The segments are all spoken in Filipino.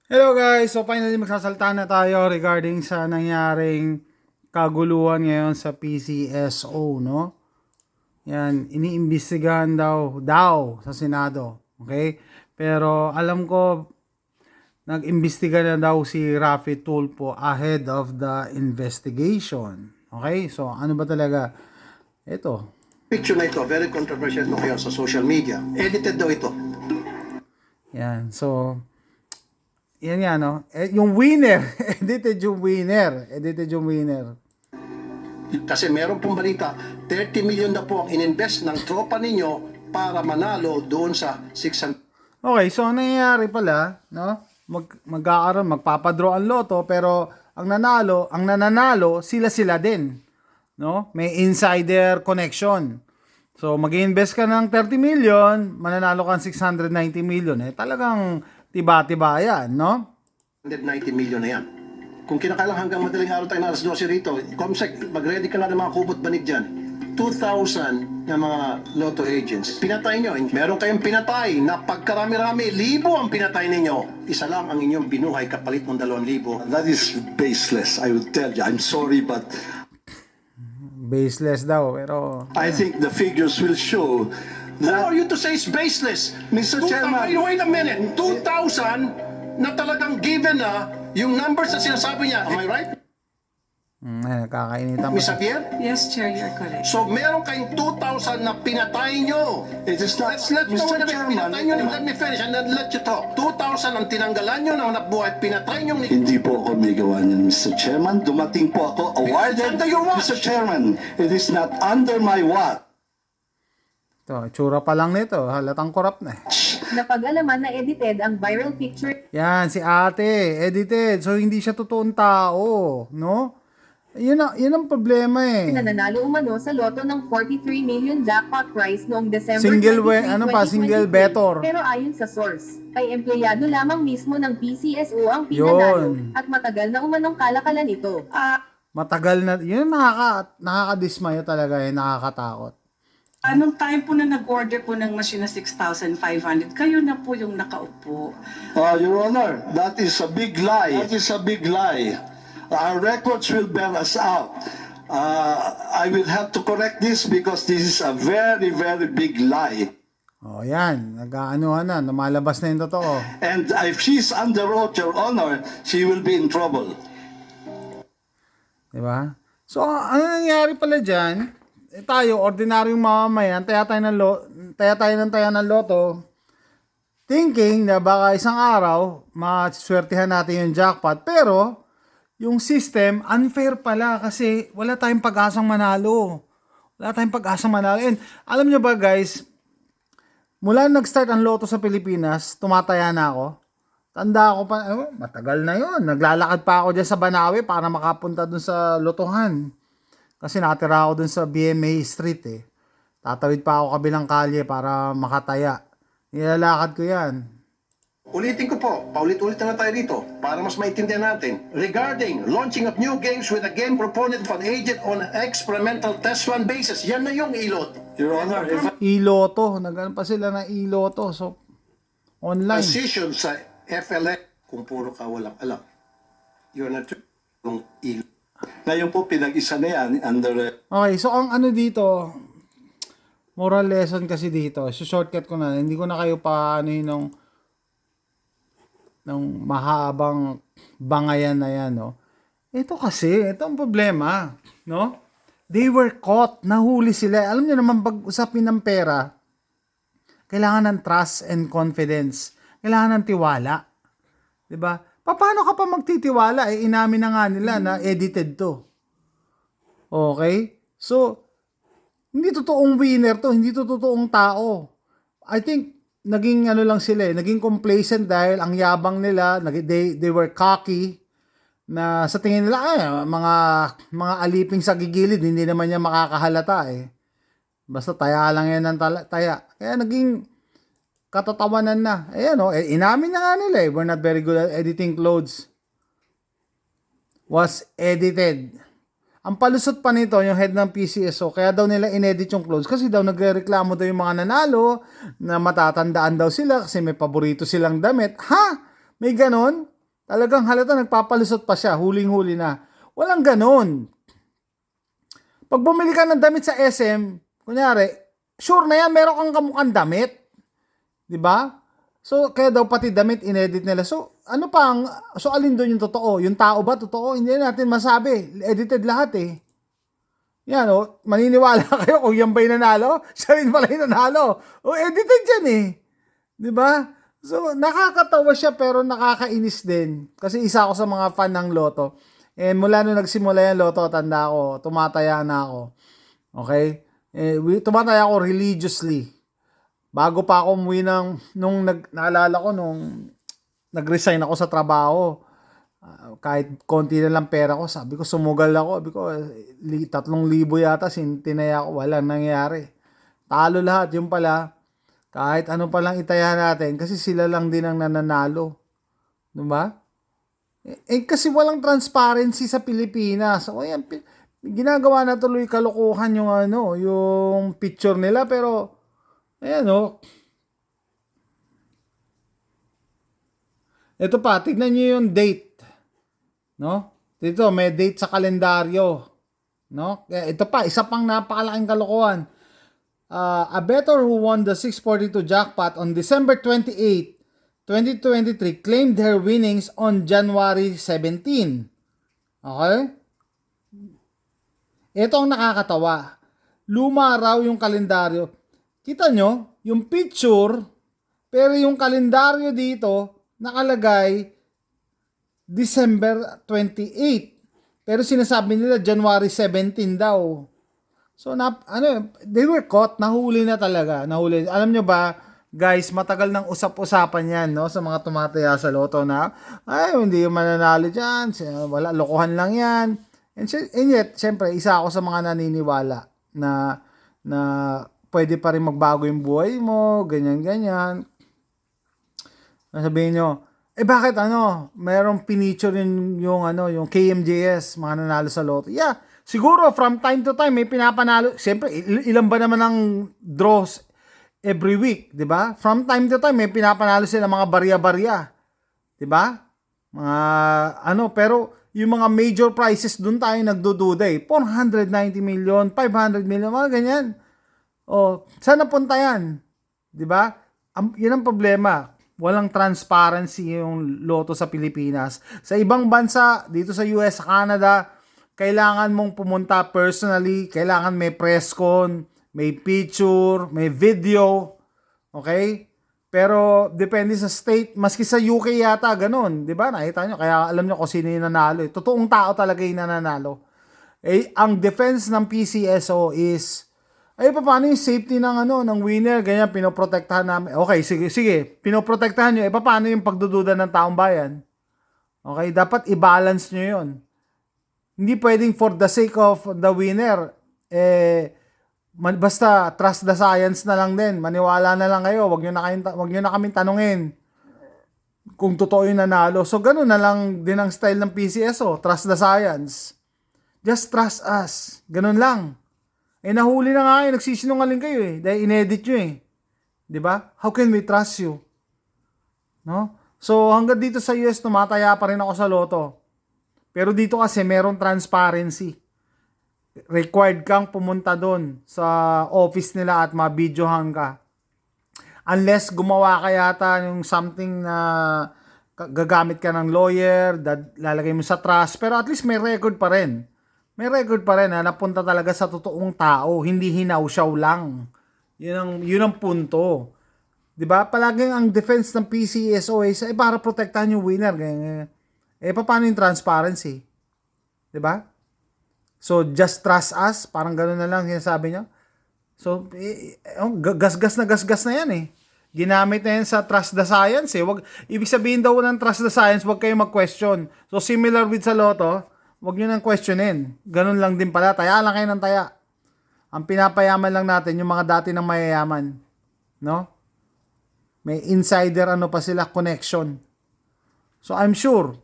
Hello guys! So finally magsasalta na tayo regarding sa nangyaring kaguluhan ngayon sa PCSO, no? Yan, iniimbestigahan daw sa Senado. Okay? Pero alam ko nag-imbestiga na daw si Raffy Tulfo ahead of the investigation. Okay? So ano ba talaga? Ito. Picture na ito, very controversial no ngayon sa social media. Edited daw ito. Yan. So yan yan, no? Yung winner. Edited yung winner. Kasi meron pong balita, 30 million na po ang ininvest ng tropa ninyo para manalo doon sa 600. Okay, so ang nangyayari pala, no? Magkakaroon, magpapadraw ang loto, pero ang nananalo, sila din, no? May insider connection. So, mag-invest ka ng 30 million, mananalo ka ng 690 million. Talagang tiba-tiba yan, no? 190 million na yan. Kung kinakailangan hanggang madaling araw tayo na alas 12 rito, Comsec, mag-ready ka na ng mga kubot banig dyan. 2,000 na mga lotto agents. Pinatay nyo. Meron kayong pinatay na pagkarami-rami, libo ang pinatay ninyo. Isa lang ang inyong binuhay kapalit ng 2,000. That is baseless, I would tell you. I'm sorry, but Baseless daw, pero I think the figures will show Who are you to say it's baseless? Mr. Chairman. Wait a minute. 2,000 na talagang given na yung numbers na sinasabi niya. Am I right? nakakainitan Miss pa. Javier? Yes, Chair, you're correct. So meron kayong 2,000 na pinatay nyo. it is not, Let's Mr. pinatay nyo, let me finish and then let you talk. 2,000 ang tinanggalan nyo ng nabuhay, pinatay nyo ni... Hindi po ako may gawa niyan, Mr. Chairman. Dumating po ako awarded, Under your watch. Mr. Chairman. It is not under my watch. Ito, tsura pa lang nito, halatang korap na. Napag-alaman na edited ang viral picture Yan, si ate, edited. So, hindi siya totoong tao, no? Yun ang problema eh. na nanalo umano sa loto ng 43 million jackpot prize noong December Single 23, single 2023. bettor. Pero ayon sa source, ay empleyado lamang mismo ng PCSO ang pinanalo Yun. at matagal na umanong kalakalan ito. Matagal na, yun nakakadismaya talaga eh, nakakatakot. Anong time po na nag-order po ng machine na 6,500, kayo na po yung nakaupo. Your Honor, that is a big lie. That is a big lie. Our records will bear us out. I will have to correct this because this is a very, very big lie. O yan, nag-aanuhan na, lumalabas na yung totoo. And if she's under oath, Your Honor, she will be in trouble. Diba? So, ano nangyari pala dyan? Tayo, ordinaryong mamamayan, taya tayo ng loto, thinking na baka isang araw, maswertihan natin yung jackpot, pero, yung system, unfair pala kasi wala tayong pag-asang manalo. And alam nyo ba guys, mula nag-start ang loto sa Pilipinas, tumataya na ako. Tanda ako pa, matagal na yon. Naglalakad pa ako dyan sa Banawe para makapunta dun sa lotohan. Kasi natira ako dun sa BMA Street eh. Tatawid pa ako kabilang kalye para makataya. Nilalakad ko yan. Ulitin ko po, paulit-ulit na tayo dito para mas maintindihan natin. Regarding launching of new games with a game proponent of an agent on an experimental test run basis. Yan na yung ilot. Your Honor, if Iloto. Nagano pa sila ng Iloto. So, online. Transition sa FLA kung puro ka walang alam. You're not yung ilot. ngayon po pinag-isa na yan under Okay, so ang ano dito, moral lesson kasi dito, so shortcut ko na, hindi ko na kayo pa ano yun ng mahabang bangayan na yan, no? Ito ang problema, no? They were caught, nahuli sila. Alam niyo naman, pag usapin ng pera, kailangan ng trust and confidence. Kailangan ng tiwala. 'Di ba? Paano ka pa magtitiwala? Inamin na nga nila na edited to. Okay? So, hindi totoong winner to, hindi to totoong tao. I think, naging ano lang sila naging complacent dahil ang yabang nila, they were cocky, na sa tingin nila, mga aliping sa gigilid, hindi naman niya makakahalata eh. Basta taya lang yan ng taya. Kaya naging katatawanan na. Ayan inamin na nga nila eh, we're not very good at editing clothes. Was edited. Ang palusot pa nito, yung head ng PCSO, kaya daw nila inedit yung clothes kasi daw nagrereklamo daw yung mga nanalo na matatandaan daw sila kasi may paborito silang damit. Ha? May ganon? Talagang halata nagpapalusot pa siya, huling-huli na. Walang ganon. Pag bumili ka ng damit sa SM, kunyari, sure na yan, meron kang kamukhang damit. 'Di ba? So, kaya daw pati damit inedit nila. So, alin doon yung totoo? Yung tao ba totoo? Hindi natin masabi. Edited lahat eh. Yan maniniwala kayo kung yan ba yung nanalo? Siya rin pala yung nanalo. Edited yan eh. 'Di ba? So, nakakatawa siya pero nakakainis din. Kasi isa ako sa mga fan ng Lotto. And mula nung nagsimula yung Lotto, tanda ko, tumataya na ako. Okay? Tumataya ako religiously. Bago pa ako umuwi naalala ko nung nag-resign ako sa trabaho. Kahit konti na lang pera ko, sabi ko sumugal ako. Sabi ko 3,000 yata tinaya ko, walang nangyari. Talo lahat, yung pala. Kahit ano pa lang itaya natin kasi sila lang din ang nananalo. Diba? Kasi walang transparency sa Pilipinas. O yan, ginagawa na tuloy kalokohan yung picture nila pero ayan ito pa, tignan nyo yung date. No? Dito, may date sa kalendaryo. No? Ito pa, isa pang napakalaking kalokohan. A bettor who won the 642 jackpot on December 28, 2023 claimed her winnings on January 17. Okay? Ito ang nakakatawa. Luma raw yung kalendaryo. Kita nyo, yung picture, pero yung kalendaryo dito, nakalagay December 28. Pero sinasabi nila January 17 daw. So, they were caught. Nahuli na talaga. Nahuli. Alam nyo ba, guys, matagal nang usap-usapan yan, no? Sa mga tumataya sa Lotto na, ay, hindi yung mananalo dyan. Wala, lokohan lang yan. And yet, syempre, isa ako sa mga naniniwala na pwede pa rin magbago yung buhay mo, ganyan-ganyan. Sabihin nyo, bakit mayroong pinicture yung KMJS, mga nanalo sa Lotto. Yeah, siguro from time to time may pinapanalo. Siyempre, ilan ba naman ang draws every week, 'di ba? From time to time may pinapanalo sila mga barya-barya. 'Di ba? Mga pero yung mga major prizes doon tayo nagdududa eh. 490 million, 500 million, mga ganyan. Saan napunta yan? 'Di ba? Yan ang problema. Walang transparency yung Lotto sa Pilipinas. Sa ibang bansa, dito sa US, sa Canada, kailangan mong pumunta personally, kailangan may press con, may picture, may video, okay? Pero depende sa state, maski sa UK yata, ganun, di ba? Nakita nyo, kaya alam nyo kung sino yung nanalo. Totoong tao talaga yung nananalo. Ang defense ng PCSO is, paano yung safety ng winner, ganyan, pinoprotektahan namin. Okay, sige, pinoprotektahan nyo, paano yung pagdududa ng taong bayan? Okay, dapat i-balance nyo yun. Hindi pwedeng for the sake of the winner, basta trust the science na lang din. Maniwala na lang kayo. Wag nyo na kaming tanungin kung totoo yung nanalo. So, ganun na lang din ang style ng PCSO. Trust the science. Just trust us. Ganun lang. Nahuli na nga kayo. Nagsisinungaling kayo eh. Dahil inedit nyo eh. Diba? How can we trust you? No? So, hanggang dito sa US, tumataya pa rin ako sa Lotto. Pero dito kasi merong transparency. Required kang pumunta doon sa office nila at mabidyohan ka. Unless gumawa ka yata yung something na gagamit ka ng lawyer, lalagay mo sa trust, pero at least may record pa rin. May record pa rin na napunta talaga sa totoong tao, hindi hinausyaw lang. Yun ang punto. 'Di ba? Palaging ang defense ng PCSO ay para protektahan yung winner. Paano yung transparency? 'Di ba? So, just trust us. Parang gano'n na lang sinasabi niya. So, gasgas na yan eh. Ginamit na yan sa trust the science eh. Ibig sabihin daw ng trust the science, wag kayo mag-question. So, similar with sa Lotto, wag nyo nang questionin. Ganun lang din pala. Taya lang kayo ng taya. Ang pinapayaman lang natin, yung mga dati ng mayayaman. No? May insider pa sila, connection. So, I'm sure,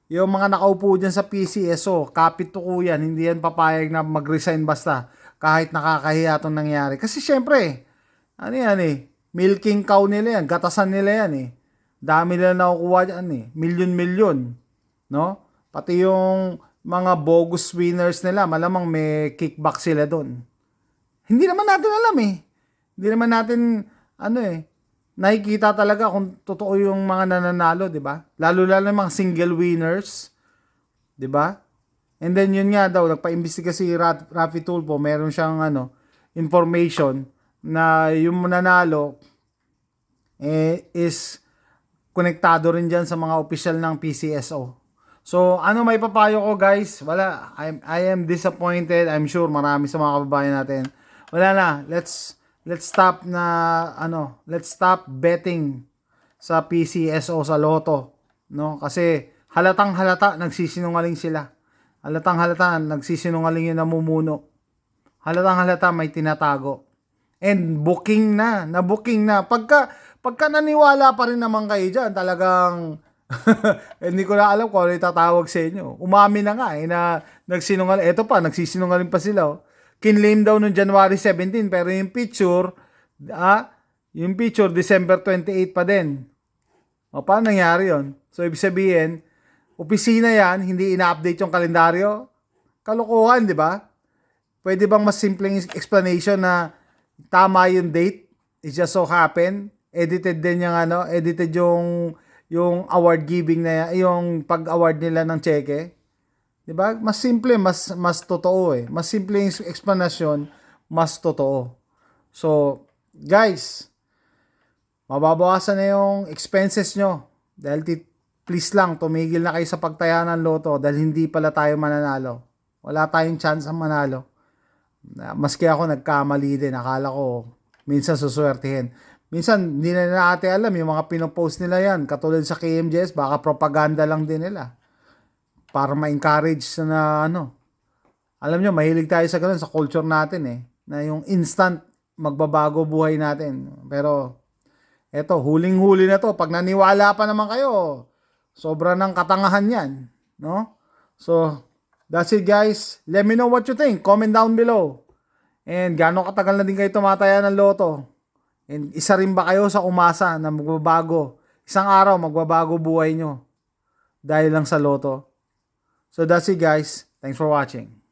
yung mga nakaupo dyan sa PCSO, kapit tuko yan, hindi yan papayag na mag-resign basta kahit nakakahiya itong nangyari. Kasi syempre, milking cow nila yan, gatasan nila yan eh. Dami nila nakukuha dyan eh. Milyon-milyon. No? Pati yung mga bogus winners nila, malamang may kickback sila doon. Hindi naman natin alam eh. Hindi naman natin, nakikita talaga kung totoo yung mga nananalo, di ba? Lalo-lalo yung mga single winners, di ba? And then yun nga daw, nagpa-imbestiga si Rafi Tulfo, meron siyang information na yung nanalo is konektado rin dyan sa mga opisyal ng PCSO. So, ano may papayo ko guys? Wala. I am disappointed. I'm sure marami sa mga kababayan natin. Wala na. Let's stop let's stop betting sa PCSO, sa Lotto, no? Kasi halatang halata nagsisinungaling sila. Halatang halata nagsisinungaling yung namumuno. Halatang halata may tinatago. And booking na pagka naniwala pa rin naman kayo diyan, talagang hindi ko na alam kung ano itatawag sa inyo. Umamin na nga na nagsinungaling. Ito pa, nagsisinungaling pa sila. Kinlaim daw noong January 17 pero yung picture December 28 pa din. O paano nangyari yun? So ibig sabihin, opisina yan, hindi ina-update yung kalendaryo. Kalokohan, di ba? Pwede bang mas simpleng explanation na tama yung date? It just so happen. Edited din yung award giving na yung pag-award nila ng cheque. 'Di ba? Mas simple, mas totoo eh. Mas simple yung explanation, mas totoo. So, guys, mababawasan na yung expenses nyo. Dahil please lang, tumigil na kayo sa pagtaya ng loto dahil hindi pala tayo mananalo. Wala tayong chance ang manalo. Maski ako nagkamali din. Akala ko minsan suswertihin. Minsan, hindi na natin alam yung mga pinopost nila yan. Katulad sa KMJS, baka propaganda lang din nila. Para ma-encourage na Alam nyo, mahilig tayo sa ganun, sa culture natin eh. Na yung instant, magbabago buhay natin. Pero, eto, huling-huli na to. Pag naniwala pa naman kayo, sobra ng katangahan yan. No? So, that's it guys. Let me know what you think. Comment down below. And gano'ng katagal na din kayo tumataya ng loto. And isa rin ba kayo sa umasa na magbabago? Isang araw magbabago buhay nyo dahil lang sa loto. So that's it guys. Thanks for watching.